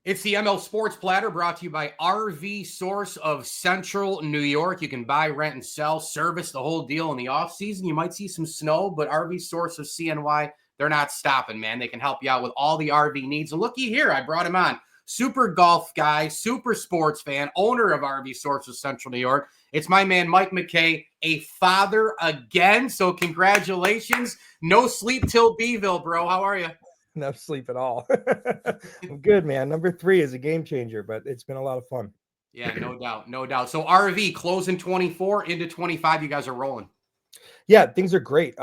It's the ML Sports Platter brought to you by RV Source of Central New York. You can buy, rent, and sell, service the whole deal in the off season. You might see some snow, but RV Source of CNY, they're not stopping, man. They can help you out with all the RV needs. And looky here, I brought him on. Super golf guy, super sports fan, owner of RV Source of Central New York. It's my man, Mike McKay, a father again. So congratulations. No sleep till Beeville, bro. How are you? No sleep at all. I'm good, man. Number 3 is a game changer, but it's been a lot of fun. Yeah, no doubt. No doubt. So RV closing 24 into 25. You guys are rolling. Yeah, things are great.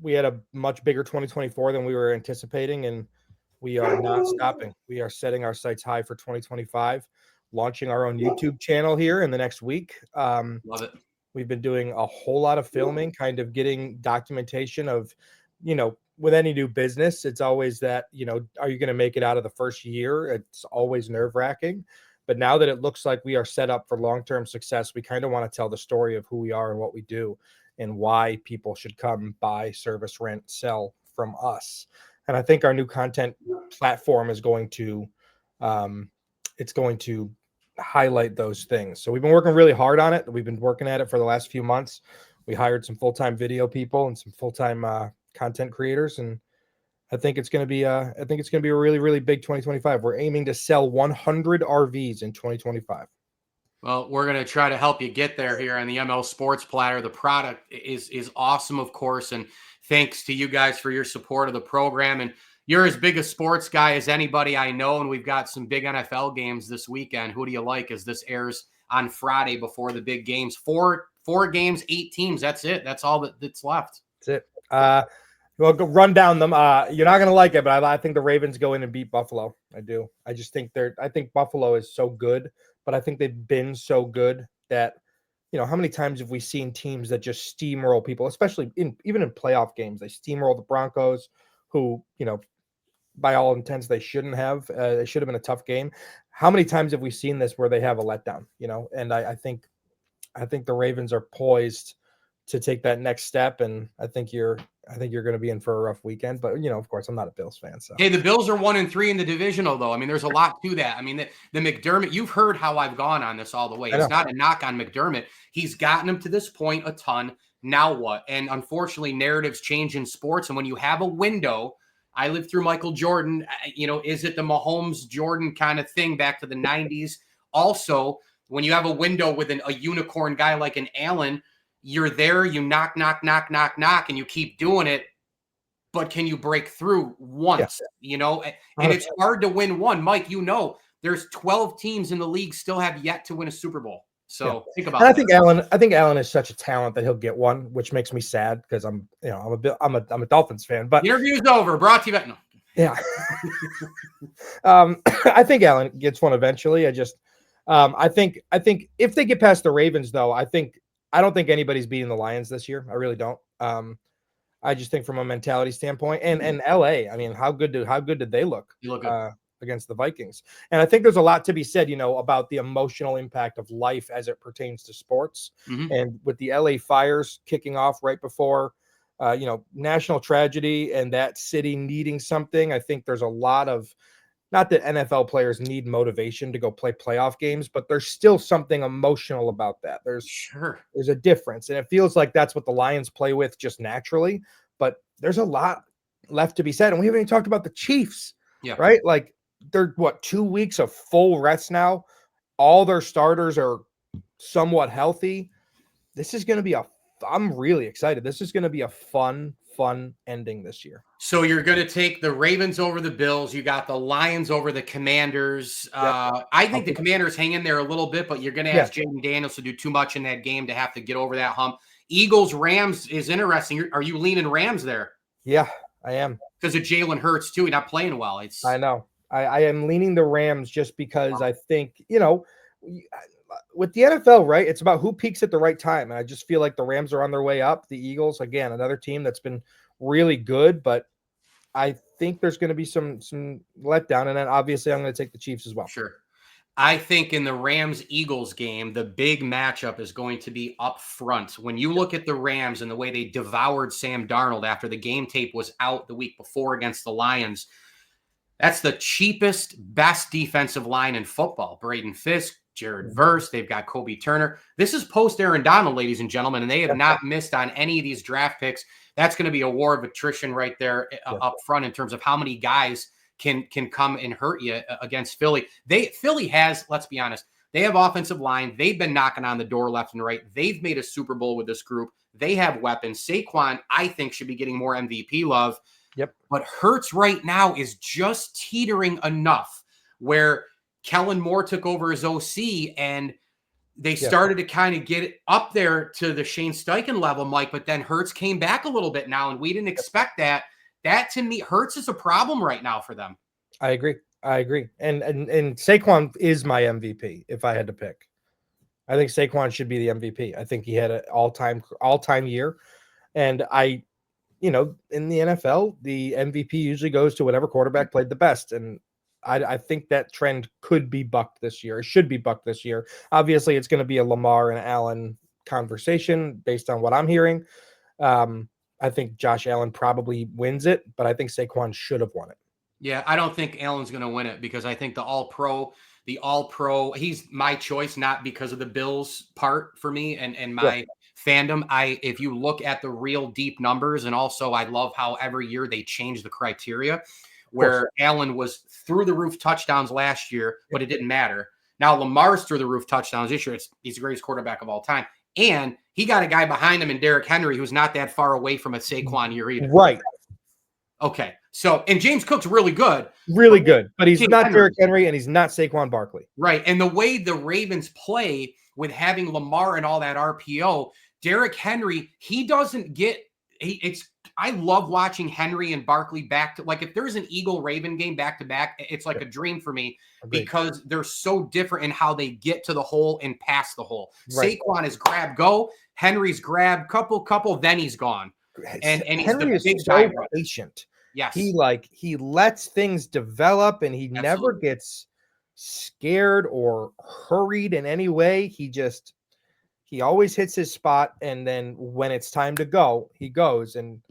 We had a much bigger 2024 than we were anticipating, and we are not stopping. We are setting our sights high for 2025, launching our own YouTube channel here in the next week. Love it. We've been doing a whole lot of filming, kind of getting documentation of, with any new business, it's always that, are you going to make it out of the first year? It's always nerve-wracking. But now that it looks like we are set up for long-term success, we kind of want to tell the story of who we are and what we do and why people should come buy, service, rent, sell from us. And I think our new content platform is going to, it's going to highlight those things. So we've been working really hard on it. We've been working at it for the last few months. We hired some full-time video people and some full-time content creators, and I think it's going to be a really, really big 2025. We're aiming to sell 100 RVs in 2025. Well, we're going to try to help you get there here on the ML Sports Platter. The product is awesome, of course, and thanks to you guys for your support of the program. And you're as big a sports guy as anybody I know, and we've got some big NFL games this weekend. Who do you like as this airs on Friday before the big games? Four games, 8 teams. That's it. That's all that's left. That's it. We'll go run down them. You're not going to like it, but I think the Ravens go in and beat Buffalo. I do. I just think I think Buffalo is so good, but I think they've been so good that, how many times have we seen teams that just steamroll people, especially even in playoff games? They steamroll the Broncos, who, by all intents, they shouldn't have. It should have been a tough game. How many times have we seen this where they have a letdown? And I think the Ravens are poised to take that next step, and I think you're going to be in for a rough weekend. But of course, I'm not a Bills fan. So hey, the Bills are 1-3 in the divisional, though. I mean, there's a lot to that. I mean, the McDermott. You've heard how I've gone on this all the way. It's not a knock on McDermott. He's gotten him to this point a ton. Now what? And unfortunately, narratives change in sports. And when you have a window, I lived through Michael Jordan. Is it the Mahomes Jordan kind of thing back to the 90s? Also, when you have a window with a unicorn guy like an Allen, you're there, you knock, and you keep doing it. But can you break through once, And it's hard to win one. Mike, there's 12 teams in the league still have yet to win a Super Bowl. So think about that. I think Allen is such a talent that he'll get one, which makes me sad because I'm a Dolphins fan. But the interview's over. Brought to you by Yeah. I think Allen gets one eventually. I think if they get past the Ravens, though, I don't think anybody's beating the Lions this year. I really don't. I just think from a mentality standpoint, and LA, I mean, how good did they look? You look good. Against the Vikings? And I think there's a lot to be said, about the emotional impact of life as it pertains to sports. Mm-hmm. And with the LA fires kicking off right before, national tragedy and that city needing something, I think there's a lot of, not that NFL players need motivation to go play playoff games, but there's still something emotional about that. There's a difference. And it feels like that's what the Lions play with just naturally, but there's a lot left to be said. And we haven't even talked about the Chiefs, right? Like they're 2 weeks of full rest now. All their starters are somewhat healthy. This is going to be I'm really excited. This is going to be a fun ending this year. So you're going to take the Ravens over the Bills. You got the Lions over the Commanders. I think the Commanders hang in there a little bit, but you're going to ask Jaden Daniels to do too much in that game to have to get over that hump. Eagles, Rams is interesting. Are you leaning Rams there? Yeah, I am. Because of Jalen Hurts, too. He's not playing well. I know. I am leaning the Rams just because I think, with the NFL, right, it's about who peaks at the right time. And I just feel like the Rams are on their way up. The Eagles, again, another team that's been really good, but I think there's going to be some letdown. And then obviously I'm going to take the Chiefs as well. Sure. I think in the Rams-Eagles game, the big matchup is going to be up front. When you look at the Rams and the way they devoured Sam Darnold after the game tape was out the week before against the Lions, That's the cheapest, best defensive line in football. Braden Fisk, Jared Verse, they've got Kobe Turner. This is post Aaron Donald, ladies and gentlemen, and they have not missed on any of these draft picks. That's going to be a war of attrition right there up front in terms of how many guys can come and hurt you against Philly. Philly has, let's be honest, they have offensive line. They've been knocking on the door left and right. They've made a Super Bowl with this group. They have weapons. Saquon, I think, should be getting more MVP love. Yep. But Hurts right now is just teetering enough where Kellen Moore took over as OC and they started to kind of get it up there to the Shane Steichen level, Mike, but then Hurts came back a little bit now, and we didn't expect that. That, to me, Hurts is a problem right now for them. I agree. And Saquon is my MVP if I had to pick. I think Saquon should be the MVP. I think he had an all-time year. And in the NFL, the MVP usually goes to whatever quarterback played the best. And I think that trend could be bucked this year. It should be bucked this year. Obviously, it's going to be a Lamar and Allen conversation based on what I'm hearing. I think Josh Allen probably wins it, but I think Saquon should have won it. Yeah, I don't think Allen's going to win it because I think the All-Pro, he's my choice, not because of the Bills part for me and my fandom. If you look at the real deep numbers, and also I love how every year they change the criteria, where Allen was through the roof touchdowns last year, but it didn't matter. Now Lamar's through the roof touchdowns this year. He's the greatest quarterback of all time. And he got a guy behind him in Derrick Henry who's not that far away from a Saquon year either. Right. Okay. So, and James Cook's really good. Really good. But he's not Derrick Henry and he's not Saquon Barkley. Right. And the way the Ravens play with having Lamar and all that RPO, Derrick Henry, he doesn't get I love watching Henry and Barkley back to, like, if there's an Eagle-Raven game back-to-back, it's like a dream for me because they're so different in how they get to the hole and pass the hole. Right. Saquon is grab, go. Henry's grab, couple, then he's gone. And he's Henry is so patient. Yes. He lets things develop and he never gets scared or hurried in any way. He always hits his spot, and then when it's time to go, he goes. And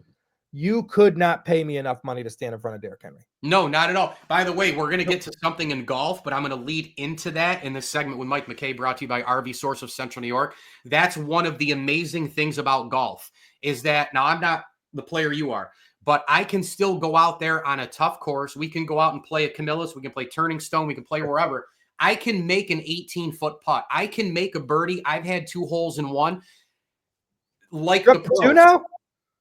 you could not pay me enough money to stand in front of Derrick Henry. No, not at all. By the way, we're going to get to something in golf, but I'm going to lead into that in this segment with Mike McKay, brought to you by RV Source of Central New York. That's one of the amazing things about golf is that, now I'm not the player you are, but I can still go out there on a tough course. We can go out and play at Camillus. We can play Turning Stone. We can play wherever. I can make an 18-foot putt. I can make a birdie. I've had 2 holes in one. Like the pros. 2 now?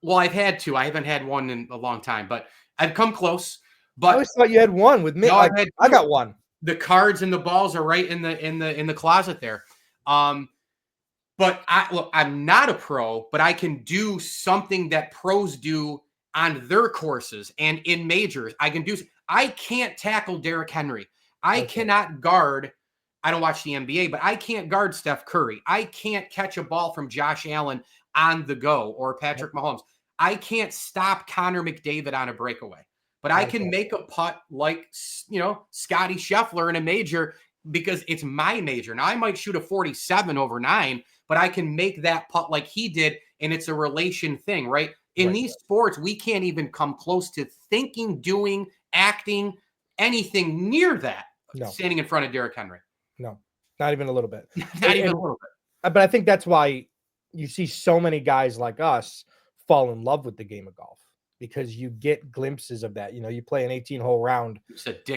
Well, I've had 2. I haven't had one in a long time, but I've come close. But I always thought you had 1 with me. No, I got 1. The cards and the balls are right in the closet there. But I'm not a pro, but I can do something that pros do on their courses and in majors. I can't tackle Derrick Henry. I cannot guard. I don't watch the NBA, but I can't guard Steph Curry. I can't catch a ball from Josh Allen on the go or Patrick Mahomes. I can't stop Connor McDavid on a breakaway, but I can make a putt like, Scotty Scheffler in a major because it's my major. Now I might shoot a 47 over 9, but I can make that putt like he did. And it's a relation thing, right? In these sports, we can't even come close to thinking, doing, acting, anything near that. No. Standing in front of Derrick Henry. No, not even a little bit. Not even a little bit. But I think that's why you see so many guys like us fall in love with the game of golf, because you get glimpses of that. You play an 18-hole round.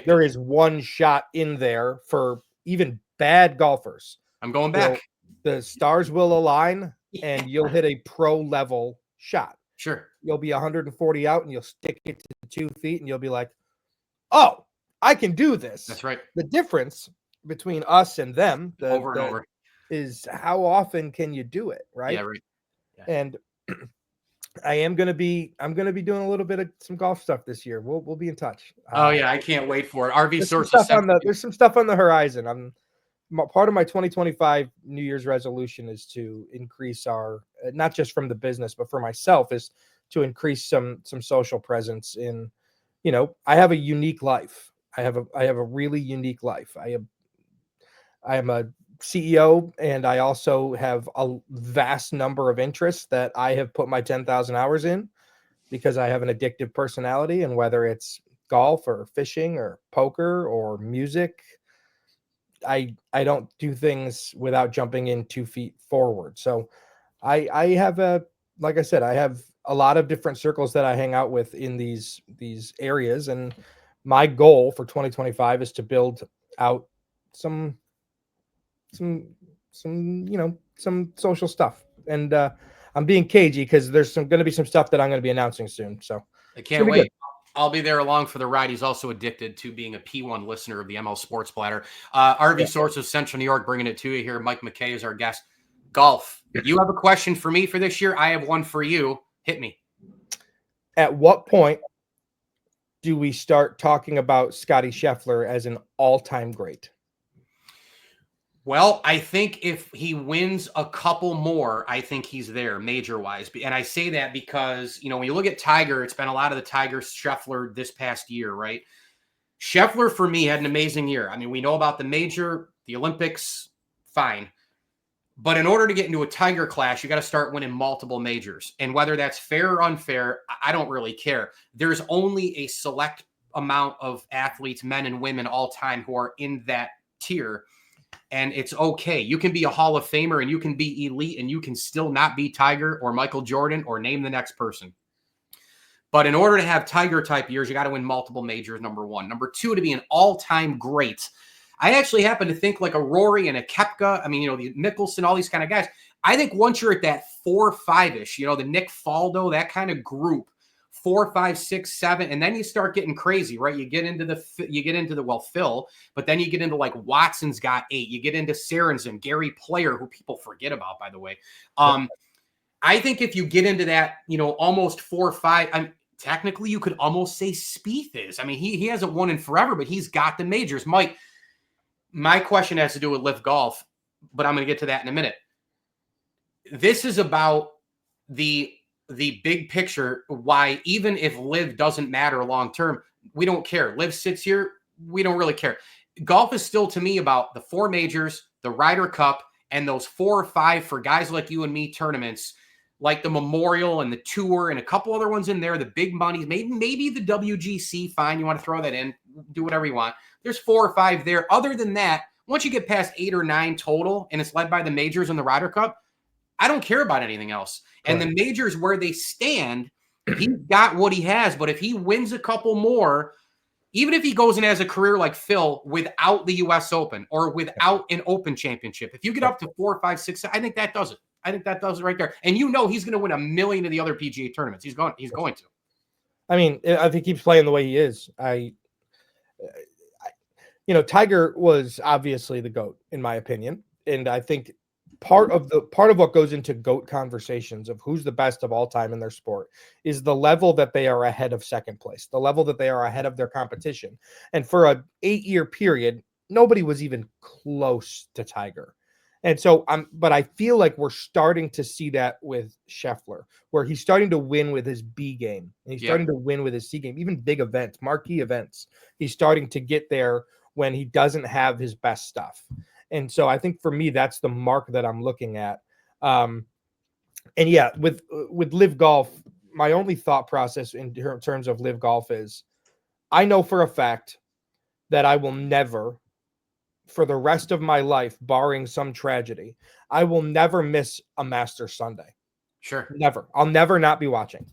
There is one shot in there for even bad golfers. I'm going back. The stars will align and you'll hit a pro level shot. Sure. You'll be 140 out and you'll stick it to 2 feet and you'll be like, oh, I can do this. That's right. The difference between us and them over is how often can you do it, right? Yeah, right. Yeah. And I'm gonna be doing a little bit of some golf stuff this year. We'll be in touch. Oh yeah, I can't wait for it. RV Source. There's some stuff on the horizon. Part of my 2025 New Year's resolution is to increase our, not just from the business, but for myself, is to increase some social presence in, I have a unique life. I have a really unique life. I am a CEO, and I also have a vast number of interests that I have put my 10,000 hours in because I have an addictive personality. And whether it's golf or fishing or poker or music. I don't do things without jumping in 2 feet forward. So I have like I said, I have a lot of different circles that I hang out with in these areas, and my goal for 2025 is to build out some some some social stuff. And I'm being cagey because there's going to be some stuff that I'm going to be announcing soon. So I it's gonna can't be good. wait. I'll be there along for the ride. He's also addicted to being a P1 listener of the ML Sports Platter. RV Yeah. Sources, Central New York, bringing it to you here. Mike McKay is our guest. Golf. You have a question for me for this year. I have one for you. Hit me. At what point do we start talking about Scotty Scheffler as an all-time great? Well, I think if he wins a couple more, I think he's there major wise. And I say that because, when you look at Tiger, it's been a lot of the Tiger Scheffler this past year, right? Scheffler, for me, had an amazing year. I mean, we know about the major, the Olympics, fine. But in order to get into a Tiger class, you got to start winning multiple majors. And whether that's fair or unfair, I don't really care. There's only a select amount of athletes, men and women all time, who are in that tier. And it's okay. You can be a Hall of Famer and you can be elite and you can still not be Tiger or Michael Jordan or name the next person. But in order to have Tiger type years, you got to win multiple majors, number one. Number two, to be an all-time great. I actually happen to think like a Rory and a Koepka. I mean, the Mickelson, all these kind of guys. I think once you're at that 4-5-ish, the Nick Faldo, that kind of group, 4, 5, 6, 7, and then you start getting crazy, right? You get into the Phil, but then you get into like Watson's got 8. You get into Sorensen, Gary Player, who people forget about, by the way. I think if you get into that, almost 4 or 5, technically you could almost say Spieth is. I mean, he hasn't won in forever, but he's got the majors. Mike, my question has to do with Live Golf, but I'm going to get to that in a minute. This is about the big picture, why even if Live doesn't matter long term, we don't care. Live sits here, we don't really care. Golf is still, to me, about the 4 majors, the Ryder Cup, and those 4 or 5 for guys like you and me tournaments, like the Memorial and the Tour and a couple other ones in there, the big monies, maybe the WGC, fine, you want to throw that in, do whatever you want. There's 4 or 5 there. Other than that, once you get past 8 or 9 total and it's led by the majors and the Ryder Cup, I don't care about anything else. Correct. And the majors where they stand, he's got what he has. But if he wins a couple more, even if he goes in as a career like Phil without the U.S. Open or without an Open championship, if you get up to 4, 5, 6, I think that does it. I think that does it right there. And he's going to win a million of the other PGA tournaments. He's going to. I mean, if he keeps playing the way he is, Tiger was obviously the GOAT in my opinion, and I think part of what goes into GOAT conversations of who's the best of all time in their sport is the level that they are ahead of second place, the level that they are ahead of their competition. And for a 8-year period, nobody was even close to Tiger. And so but I feel like we're starting to see that with Scheffler, where he's starting to win with his B game and he's starting to win with his C game, even big events, marquee events. He's starting to get there when he doesn't have his best stuff. And so I think for me, that's the mark that I'm looking at. And yeah, with Live Golf, my only thought process in terms of Live Golf is I know for a fact that I will never, for the rest of my life, barring some tragedy, I will never miss a Masters Sunday. Sure. Never. I'll never not be watching.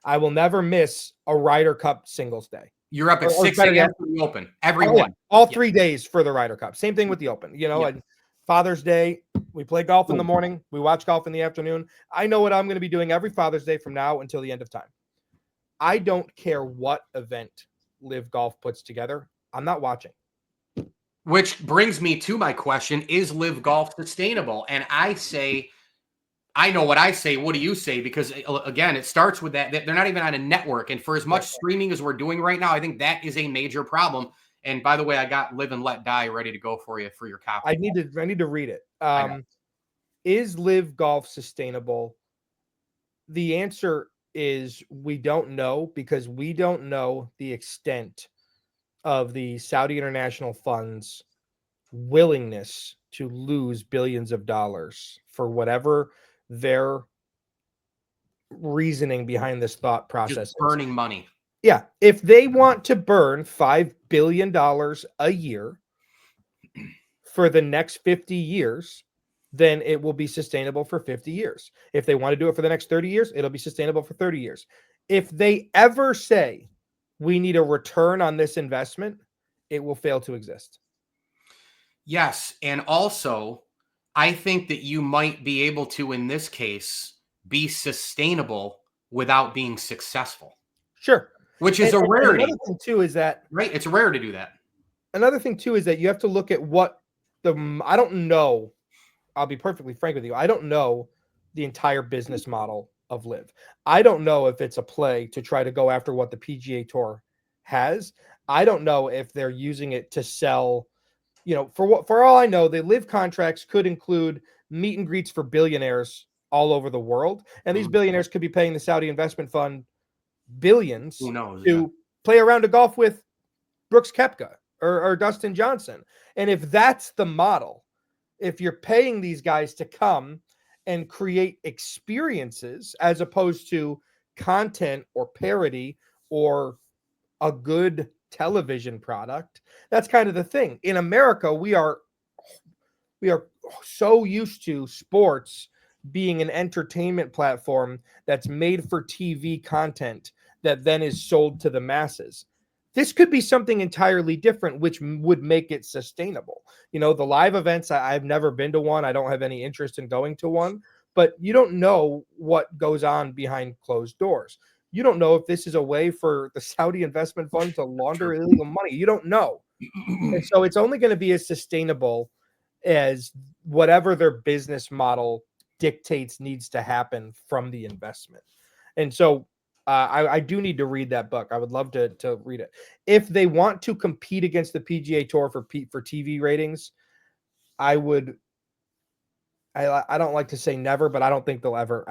I will never miss a Ryder Cup singles day. You're up at 6 a.m. for the Open. Everyone. All 3 days for the Ryder Cup. Same thing with the Open. And Father's Day, we play golf in the morning. We watch golf in the afternoon. I know what I'm going to be doing every Father's Day from now until the end of time. I don't care what event Live Golf puts together. I'm not watching. Which brings me to my question, is Live Golf sustainable? And I say, I know what I say. What do you say? Because again, it starts with that they're not even on a network. And for as much streaming as we're doing right now, I think that is a major problem. And by the way, I got Live and Let Die ready to go for you for your copy. I need to read it. Is Live Golf sustainable? The answer is we don't know, because we don't know the extent of the Saudi International Fund's willingness to lose billions of dollars for whatever their reasoning behind this thought process Just burning money. Yeah, if they want to burn $5 billion a year for the next 50 years, then it will be sustainable for 50 years. If they want to do it for the next 30 years, it'll be sustainable for 30 years. If they ever say we need a return on this investment, it will fail to exist. Yes. And also, I think that you might be able to, in this case, be sustainable without being successful, Sure. which is And, a and another rarity, thing too is that right? It's rare to do that. you have to look at what I don't know. I'll be perfectly frank with you. I don't know the entire business model of Live. I don't know if it's a play to try to go after what the PGA Tour has. I don't know if they're using it to sell, for all I know, the Live contracts could include meet and greets for billionaires all over the world, and these Mhm. billionaires could be paying the Saudi investment fund Who billions knows? Yeah. to play around a golf with Brooks Koepka or Dustin Johnson. And if that's the model, if you're paying these guys to come and create experiences as opposed to content or parody or a good television product, that's kind of the thing. In America, we are so used to sports being an entertainment platform that's made for TV content that then is sold to the masses. This could be something entirely different, which would make it sustainable. The live events, I've never been to one. I don't have any interest in going to one, but you don't know what goes on behind closed doors. You don't know if this is a way for the Saudi investment fund to launder True. illegal money. You don't know. And so it's only going to be as sustainable as whatever their business model dictates needs to happen from the investment. And so I do need to read that book. I would love to read it. If they want to compete against the PGA Tour for TV ratings, I would. I don't like to say never, but I don't think they'll ever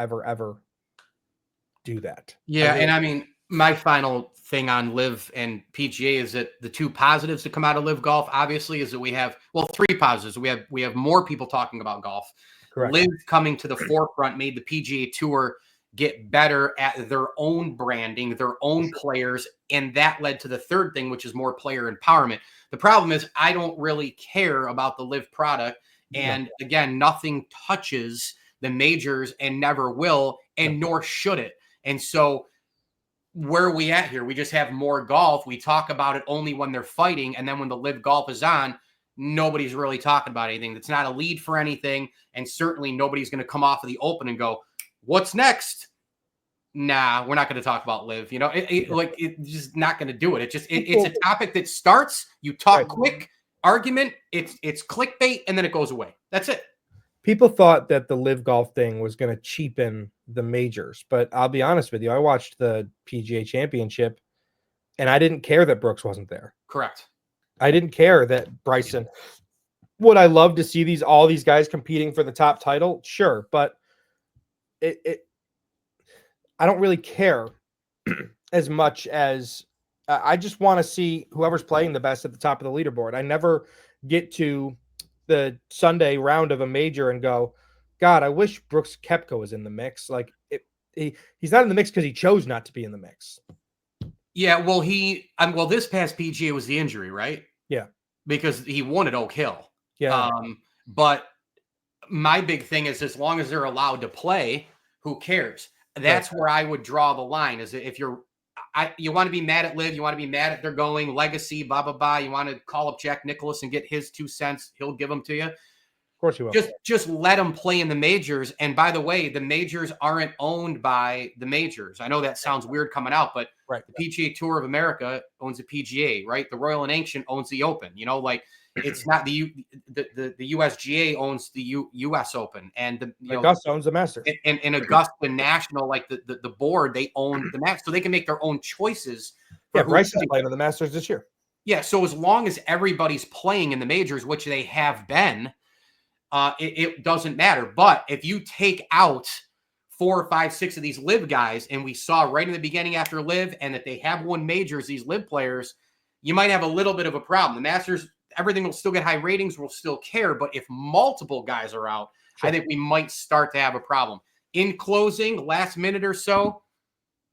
do that. I Yeah, and really. I mean, my final thing on Live and PGA is that the two positives to come out of Live Golf, obviously, is that we have three positives. We have more people talking about golf. Correct. Live coming to the forefront made the PGA Tour get better at their own branding, their own players, and that led to the third thing, which is more player empowerment. The problem is I don't really care about the Live product, No, and again, nothing touches the majors and never will, no. and nor should it. And so where are we at here? We just have more golf. We talk about it only when they're fighting. And then when the Live Golf is on, nobody's really talking about anything. That's not a lead for anything. And certainly nobody's going to come off of the Open and go, what's next? Nah, we're not going to talk about Live. It's just not going to do it. It's a topic that starts, you talk Right. quick, argument, it's clickbait, and then it goes away. That's it. People thought that the Live Golf thing was going to cheapen the majors, but I'll be honest with you. I watched the PGA Championship, and I didn't care that Brooks wasn't there. Correct. I didn't care that Bryson. Would I love to see all these guys competing for the top title? Sure, but I don't really care as much as I just want to see whoever's playing the best at the top of the leaderboard. I never get to the Sunday round of a major and go, God, I wish Brooks Koepka was in the mix. Like he's not in the mix because he chose not to be in the mix. Yeah, well, this past PGA was the injury, right? Yeah, because he won at Oak Hill. yeah, But my big thing is as long as they're allowed to play, who cares? That's where I would draw the line. Is if you want to be mad at Liv, you want to be mad at they're going legacy, blah blah blah. You want to call up Jack Nicklaus and get his 2 cents, he'll give them to you. Of course you will. Just let them play in the majors. And by the way, the majors aren't owned by the majors. I know that sounds weird coming out, but right. The PGA Tour of America owns the PGA, right? The Royal and Ancient owns the Open. It's not the USGA owns the US Open, and Augusta owns the Masters. And Augusta National, like the board, they own the Masters, so they can make their own choices. Yeah, Bryce is playing in the Masters this year. Yeah, so as long as everybody's playing in the majors, which they have been, it doesn't matter. But if you take out 4, 5, 6 of these Live guys, and we saw right in the beginning after Live, and that they have won majors, these Live players, you might have a little bit of a problem. The Masters, everything will still get high ratings, we'll still care. But if multiple guys are out, sure, I think we might start to have a problem. In closing, last minute or so,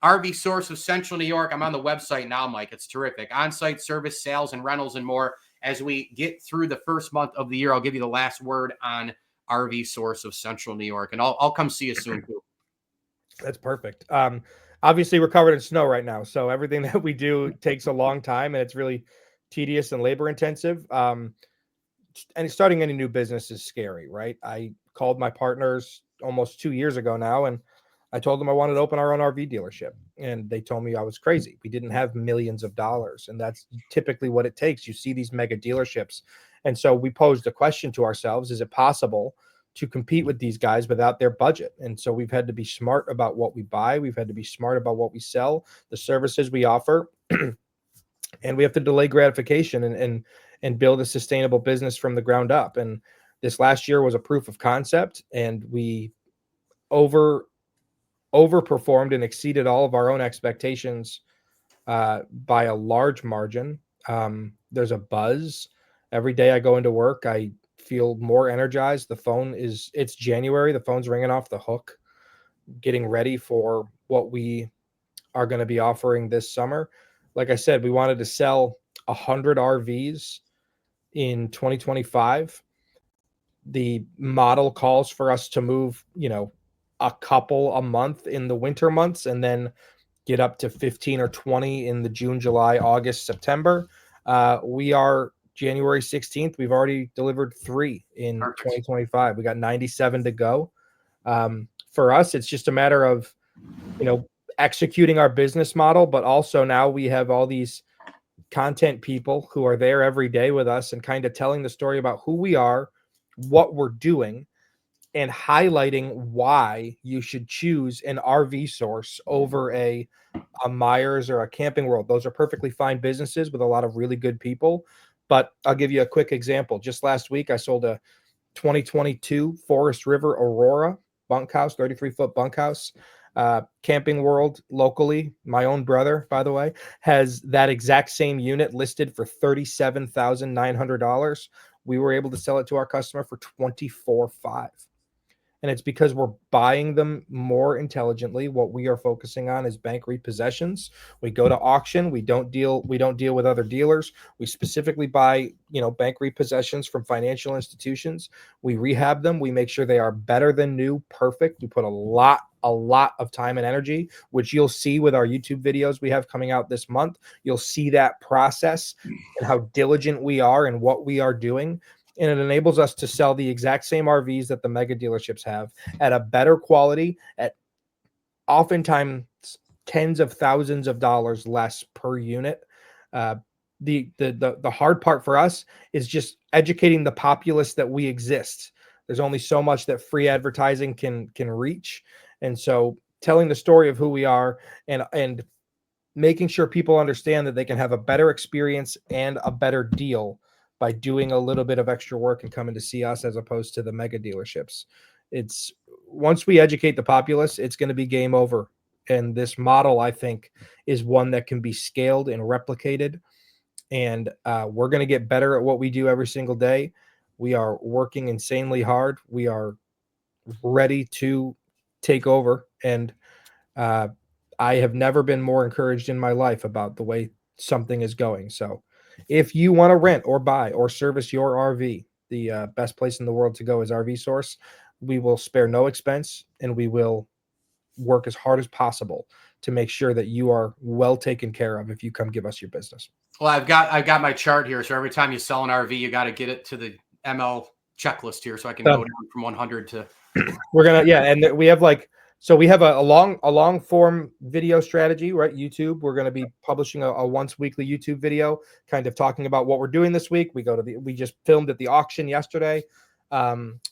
RV Source of Central New York. I'm on the website now, Mike. It's terrific. On-site service, sales, and rentals, and more. As we get through the first month of the year, I'll give you the last word on RV Source of Central New York, and I'll come see you soon too. That's perfect. Obviously, we're covered in snow right now, so everything that we do takes a long time, and it's really tedious and labor intensive. And starting any new business is scary, right? I called my partners almost 2 years ago now, and I told them I wanted to open our own RV dealership, and they told me I was crazy. We didn't have millions of dollars, and that's typically what it takes. You see these mega dealerships, and so we posed a question to ourselves: is it possible to compete with these guys without their budget? And so we've had to be smart about what we buy. We've had to be smart about what we sell, the services we offer, and we have to delay gratification and build a sustainable business from the ground up. And this last year was a proof of concept, and we overperformed and exceeded all of our own expectations by a large margin. There's a buzz. Every day I go into work, I feel more energized. It's January. The phone's ringing off the hook, getting ready for what we are going to be offering this summer. Like I said, we wanted to sell 100 RVs in 2025. The model calls for us to move, a couple a month in the winter months, and then get up to 15 or 20 in the June, July, August, September. We are January 16th. We've already delivered 3 in Perfect. 2025. We got 97 to go. For us, it's just a matter of, executing our business model, but also now we have all these content people who are there every day with us and kind of telling the story about who we are, what we're doing, and highlighting why you should choose an RV Source over a Myers or a Camping World. Those are perfectly fine businesses with a lot of really good people. But I'll give you a quick example. Just last week, I sold a 2022 Forest River Aurora bunkhouse, 33-foot bunkhouse. Camping World locally, my own brother, by the way, has that exact same unit listed for $37,900. We were able to sell it to our customer for $24,500. And it's because we're buying them more intelligently. What we are focusing on is bank repossessions. We go to auction. We don't deal with other dealers. We specifically buy, bank repossessions from financial institutions. We rehab them. We make sure they are better than new, perfect. We put a lot of time and energy, which you'll see with our YouTube videos we have coming out this month. You'll see that process and how diligent we are and what we are doing. And it enables us to sell the exact same RVs that the mega dealerships have at a better quality, at oftentimes tens of thousands of dollars less per unit. The hard part for us is just educating the populace that we exist. There's only so much that free advertising can reach. And so telling the story of who we are and making sure people understand that they can have a better experience and a better deal by doing a little bit of extra work and coming to see us as opposed to the mega dealerships. It's once we educate the populace, it's going to be game over. And this model, I think, is one that can be scaled and replicated. And we're going to get better at what we do every single day. We are working insanely hard. We are ready to take over. And I have never been more encouraged in my life about the way something is going. So if you want to rent or buy or service your RV, the best place in the world to go is RV Source. We will spare no expense, and we will work as hard as possible to make sure that you are well taken care of if you come give us your business. Well, I've got my chart here. So every time you sell an RV, you got to get it to the ML checklist here, so I can go down from 100 to. We're gonna, and we have so we have a long form video strategy, right? YouTube. We're going to be publishing a once weekly YouTube video, kind of talking about what we're doing this week. We just filmed at the auction yesterday.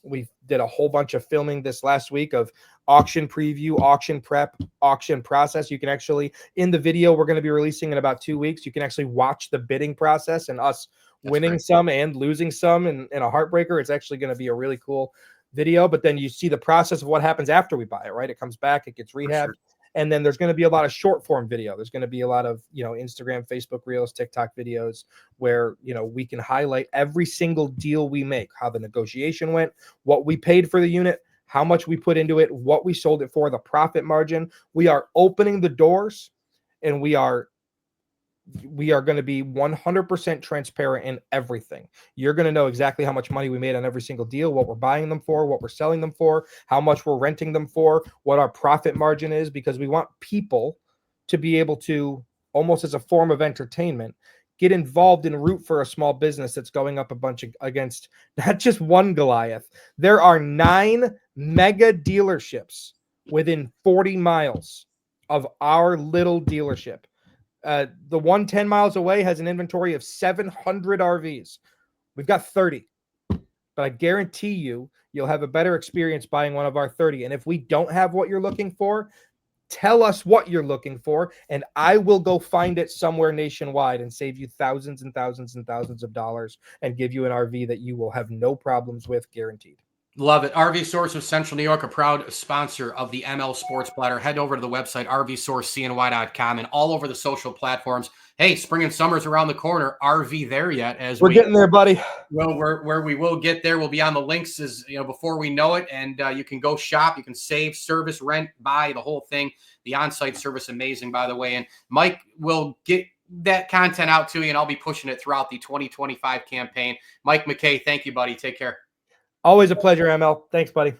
We did a whole bunch of filming this last week of auction preview, auction prep, auction process. You can actually, in the video we're going to be releasing in about 2 weeks, you can actually watch the bidding process and us winning some and losing some in a heartbreaker. It's actually going to be a really cool video, but then you see the process of what happens after we buy it, right? It comes back, it gets rehabbed. Sure. And then there's going to be a lot of short form video. There's going to be a lot of, Instagram, Facebook Reels, TikTok videos where, we can highlight every single deal we make, how the negotiation went, what we paid for the unit, how much we put into it, what we sold it for, the profit margin. We are opening the doors, and we are going to be 100% transparent in everything. You're going to know exactly how much money we made on every single deal, what we're buying them for, what we're selling them for, how much we're renting them for, what our profit margin is, because we want people to be able to, almost as a form of entertainment, get involved and root for a small business that's going up against not just one Goliath. There are 9 mega dealerships within 40 miles of our little dealership. The one 10 miles away has an inventory of 700 RVs. We've got 30. But I guarantee you'll have a better experience buying one of our 30. And if we don't have what you're looking for, tell us what you're looking for, and I will go find it somewhere nationwide and save you thousands and thousands and thousands of dollars and give you an RV that you will have no problems with, guaranteed. Love it. RV Source of Central New York, a proud sponsor of the ML Sports Platter. Head over to the website, rvsourcecny.com, and all over the social platforms. Hey, spring and summer's around the corner. RV there yet? As we're getting there, buddy. Well, where we will get there, we'll be on the links before we know it, and you can go shop. You can save, service, rent, buy, the whole thing. The on-site service, amazing, by the way. And Mike will get that content out to you, and I'll be pushing it throughout the 2025 campaign. Mike McKay, thank you, buddy. Take care. Always a pleasure, ML. Thanks, buddy.